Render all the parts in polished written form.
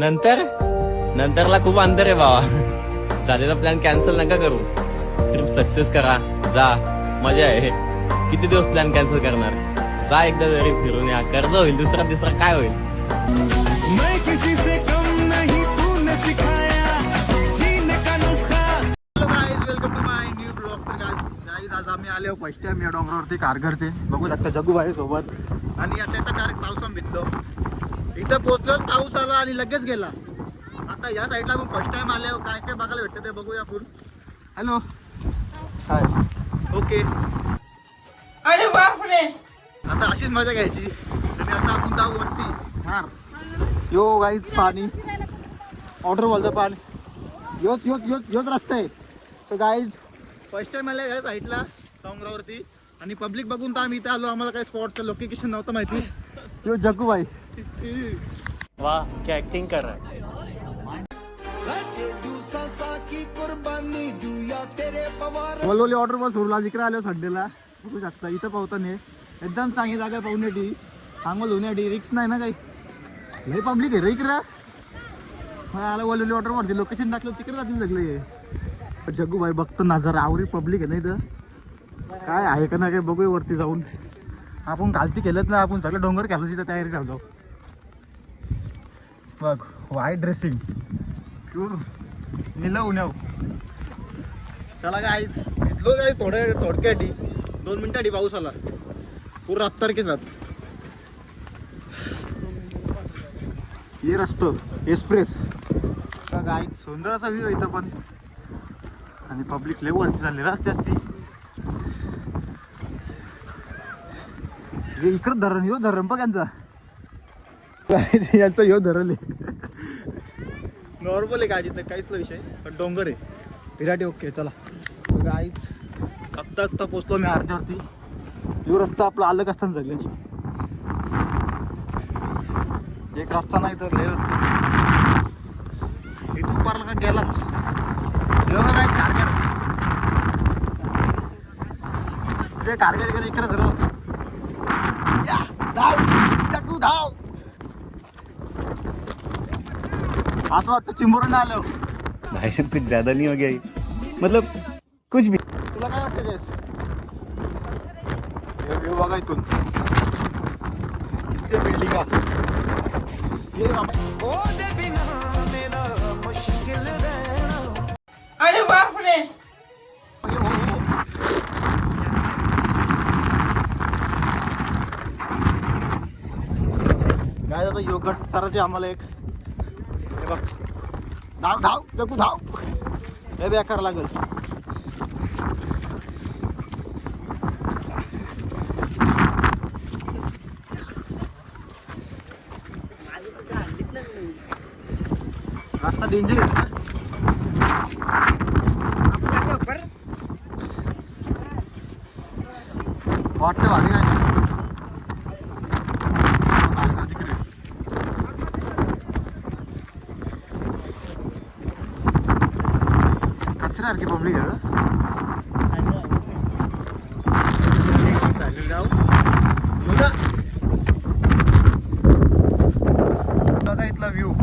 नंतर नंतरला खूप अंतर आहे बाबा. झालेला प्लॅन कॅन्सल नका करू. ट्रिप सक्सेस करा, जा, मजा आहे. किती दिवस प्लॅन कॅन्सल करणार? जा एकदा तरी फिरून या. कर्ज होईल, दुसरा तिसरा काय होईल. मैं किसी से कम नहीं, तूने सिखाया जीने का नुस्खा. Hello guys, welcome to my new blog. तर गाईज आज आम्ही आलो फर्स्ट टाइम या डोंगरावरती कारघरचे. बघू शकता जगूबाई सोबत. आणि आता इथं डायरेक्ट पावसानं भिजलो. इथं पोहोचलो, पाऊस आला आणि लगेच गेला. आता या साईडला आपण फर्स्ट टाइम आले, काय काय बघायला भेटतं ते बघूया फुल. हॅलो, हाय, ओके. अरे बापरे. आता अशीच मजा घ्यायची. आणि आता आपण जाऊ वरती. हार यो गाईज पाणी, वॉटरफॉलचं पाणी. योच योच योच योच रस्ता आहे. सो गाईज फर्स्ट टाइम आले या साईडला डोंगरावरती. आणि पब्लिक बघून तर आम्ही इथे आलो. आम्हाला काही स्पॉटचं लोकेशन नव्हतं माहिती. यो जग्गूबाई, वाह, क्या ऍक्टिंग कर रहा है. वलोली वॉटरफॉल सोडला इकडे आलो संडेला. बघू शकता इथं पावताना एकदम चांगली जागा आहे पाहुण्यासाठी. सांगोल होण्यासाठी रिक्स नाही ना काही. लई पब्लिक आहे रे इकडं. आला वलोली वॉटरफॉलचे लोकेशन टाकलं तिकडे जातील सगळे. जग्गूबाई बघतो नजारा. आवरी पब्लिक आहे ना इथं. काय आहे का ना काय बघूया वरती जाऊन. आपण घालती केलंच ना, आपण सगळं डोंगर घालू तिथं तयारी करतो. बघ व्हाईट ड्रेसिंग, प्युअर निलव उन्याव. चला गाईच इथलो काय थोडक्यासाठी 2 मिनिटासाठी पाऊस आला. पूर्ण 7 तारखेचा हे रस्तो एक्सप्रेस. गाईच सुंदर असा व्ह्यू इथं पण. आणि पब्लिक लय वरती चालले रस्ते असती. इकडं धरण, यो धरण बघ यांचा. यांचा यो धरण आहे. नॉर्मल आहे काय तिथं, काहीच विषय. पण डोंगर आहे, विराटी. ओके चला गाईच. आत्ता पोचलो मी अर्ध्यावरती. यो रस्ता आपला अलग असताना सगळ्यांची. एक रस्ता नाही तर लय रस्ते. इथून पारला का गेलाच. योगा काहीच कारगर जे कारगर गेलं इकडे सर्व. धाव जग्गू धाव. असं वाटतं चिंबोरून आलो. भाई साहब कुछ ज्यादा नहीं हो गया ये? मतलब कुछ भी. तुला काय वाटतं जयस? हे बघा इथून दिसते बिल्डिंग. अरे बापरे. काय आता योगट सराचे आम्हाला एक. हे बघ, धाव धाव जग्गू धाव. हे बेकार लागल. रस्ता डेंजर आहे ना. वाटतं भारी काय तिकडे. कचऱ्यासारखी पब्लिक आहे. जाऊ बघा इथला व्ह्यू.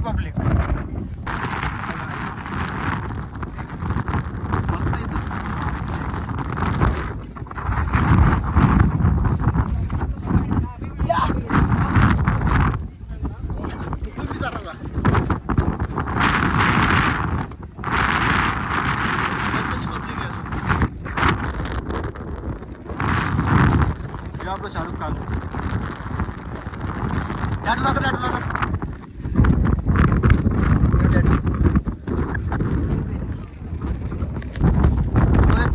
पब्लिक मस्त इथं. तुम्ही जरा जा. आपलं शाहरुख खान.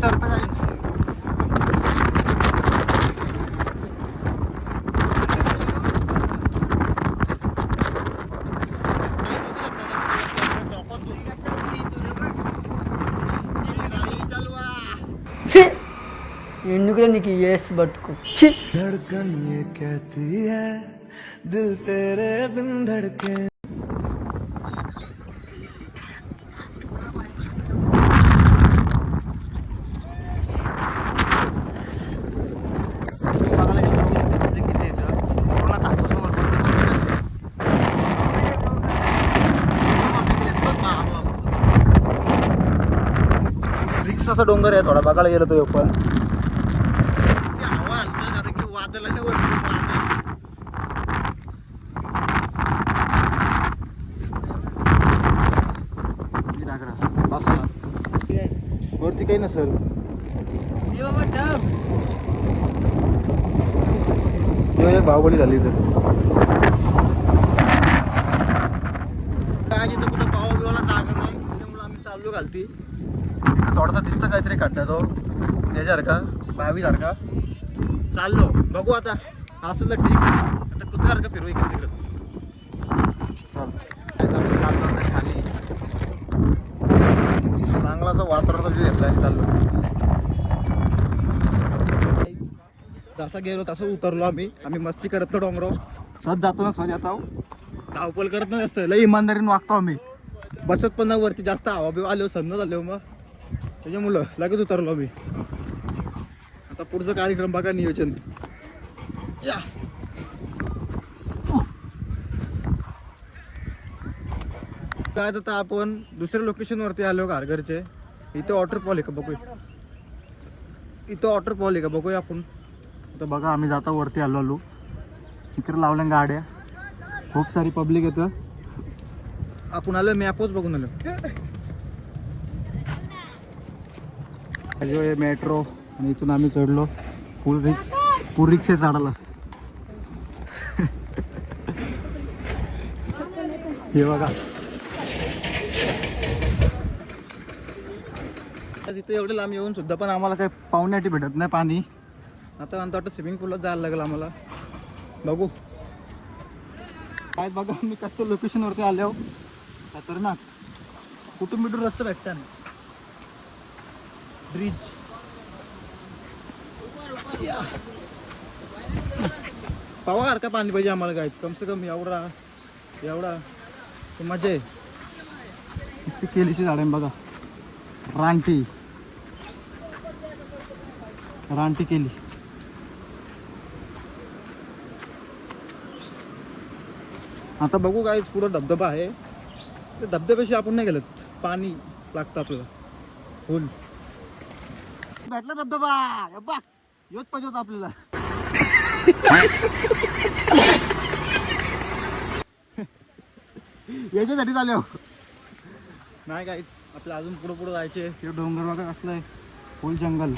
चढतं काहीच. की येस बट को छी. धड़कन ये कहती है दिल तेरे बिन धड़के. असा डोंगर आहे थोडा बघायला गेलो तो पण हवा हलतं कारण की वादळाने वरती वरती काही नसेल एक बाहुबली झाली इथं काय इथं कुठं पावा बिवाला जागा नाही त्याच्यामुळे आम्ही चाललो घालती इथं थोडासा दिसतं काहीतरी खड्डा तो याच्यासारखा बावीसारखा चाललो बघू आता असं तर ठीक आता कुत्र्यासारखं फिरू इकडे तिकडं चाललो आता खाली चांगला वातावरणाचा व्ह्यू घेतला आणि चाललो जसं गेलो तसं उतरलो आम्ही मस्ती करत डोंगरो सहज जातो ना सहज येतो धावपल करत नाही असतं लई इमानदारीने वागतो आम्ही बसत पण नाही वरती जास्त हवा बिवा आलो समजा आलो मग त्याच्यामुळं लगेच उतरलो आम्ही आता पुढचं कार्यक्रम बघा नियोजन या काय आता आपण दुसऱ्या लोकेशन वरती आलो घरचे इथं वॉटरफॉल आहे का बघूया इथं वॉटरफॉल आहे का बघूया आपण आता बघा आम्ही जाता वरती आलो इकडे लावल्या गाड्या खूप सारी पब्लिक येतं आपण आलो मॅपच बघून आलो मेट्रो आणि इथून आम्ही चढलो फुल रिक्षा चढायला हे बघा तिथे एवढे लांब येऊन सुद्धा पण आम्हाला काही पाहुण्यासाठी भेटत नाही पाणी आता वाटतं स्विमिंग पूलला जायला लागेल आम्हाला बघू काय बघा मी कसं लोकेशनवरती आलो खतरनाक कुठून बिटून रस्ता भेटता नाही ब्रिज पावासारखं पाणी पाहिजे आम्हाला गायचं कम से कम एवढा मजा आहे नुसती केलीची झाडं बघा रानटी केली आता बघू काय पुढं धबधबा आहे ते धबधब्याशी आपण नाही गेलं पाणी लागतं आपल्याला फुल भेटला धबधबा बा योच पाहिजे होता आपल्याला याच्यासाठी चालू नाही काहीच आपलं अजून पुढं जायचे हे डोंगर बघा कसलं आहे फुल जंगल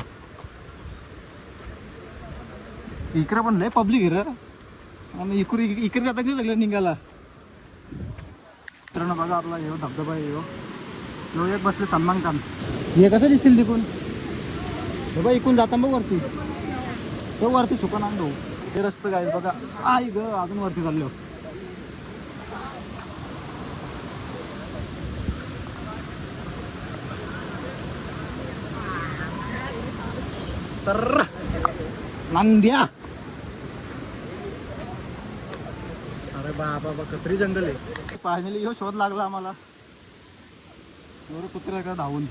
इकडे पण लय पब्लिक आहे रे आणि इकडे जाता की सगळं निघाला मित्रांनो बघा आपला हे धबधबा आहे ह्यो एक बसले सलमान खान हे कसं दिसतील तिकून हे बघ इकून जाता मग वरती तो वरती सुकन आणतो हे रस्ते काय बघा आई ग अजून वरती चाललो सर नांद्या अरे बाबा कत्री जंगल आहे फायनली ह्यो शोध लागला आम्हाला कुत्र्याकडे धावून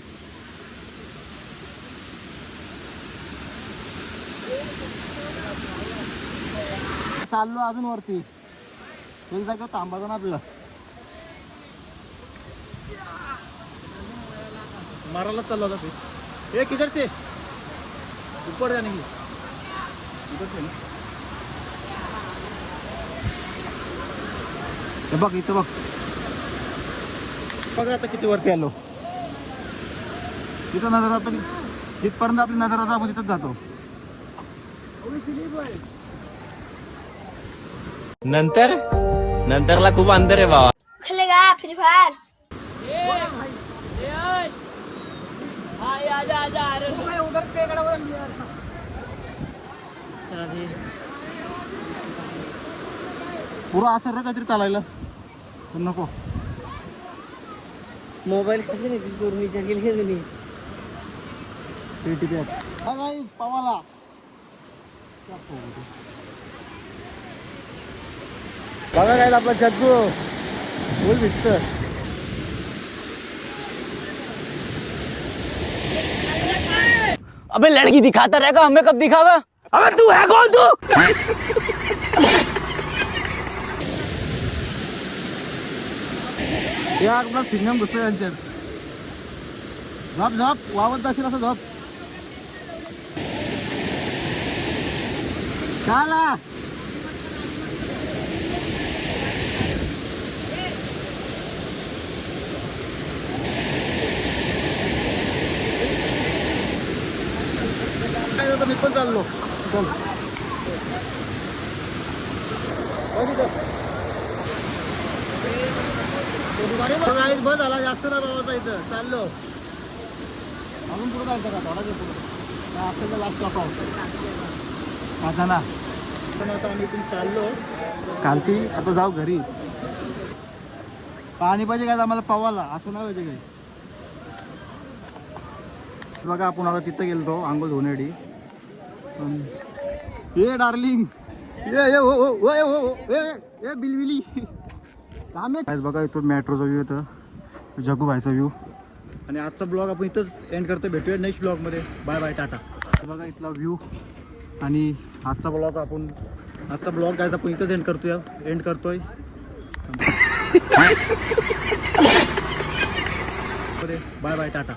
चाललो अजून वरती एक जागा थांबायचं ना आपल्याला मारायला चाललो होता ते एक किधर से ऊपर जाने की इधर से ना हे बघ इथं बघ बघा आता किती वरती आलो तिथं नजर आता जिथपर्यंत आपली नजर आता आपण तिथंच जातो नंतरला खूप अंतर आहे बाबा खेलेगा फ्री फायर पुरं असं रे काहीतरी चालायला पण नको मोबाईल कसं नाही चोरणीच्या गेली पावाला बघा काय आपला जग्गू बोल भिजत अबे लड़की दिखाता रहेगा हमें कब दिखावा अबे तू है कौन तू या आपला सिंगम घुसतो यांच्यात झोप झोप वावत जाशील असं झोप. चला काय होतं, मी पण चाललो. चल बस झाला जास्त ना बाबाचा इथं चाललो. अजून पुढे जायचं का थोडा पुढे आपल्याला लास्ट स्टॉप माझा ना. पण आता आम्ही इथून चाललो कालती. आता जाऊ घरी. पाणी पाहिजे काय आम्हाला पवायला, असं नाही पाहिजे काय. बघा आपण आता तिथं गेलो आंघोळ धुण्यासाठी. ये डार्लिंग ये हो हो हो हो हो ए बिलबिली बघा. इथून मेट्रोचा व्ह्यू येतं, जगू भाईचा व्ह्यू. आणि आजचा ब्लॉग आपण इथंच एंड करतो. भेटूया नेक्स्ट ब्लॉगमध्ये. Bye bye tata. बघा इथला व्ह्यू. आणि आजचा ब्लॉग काय आपण इथंच एंड करतोय. Bye bye Tata.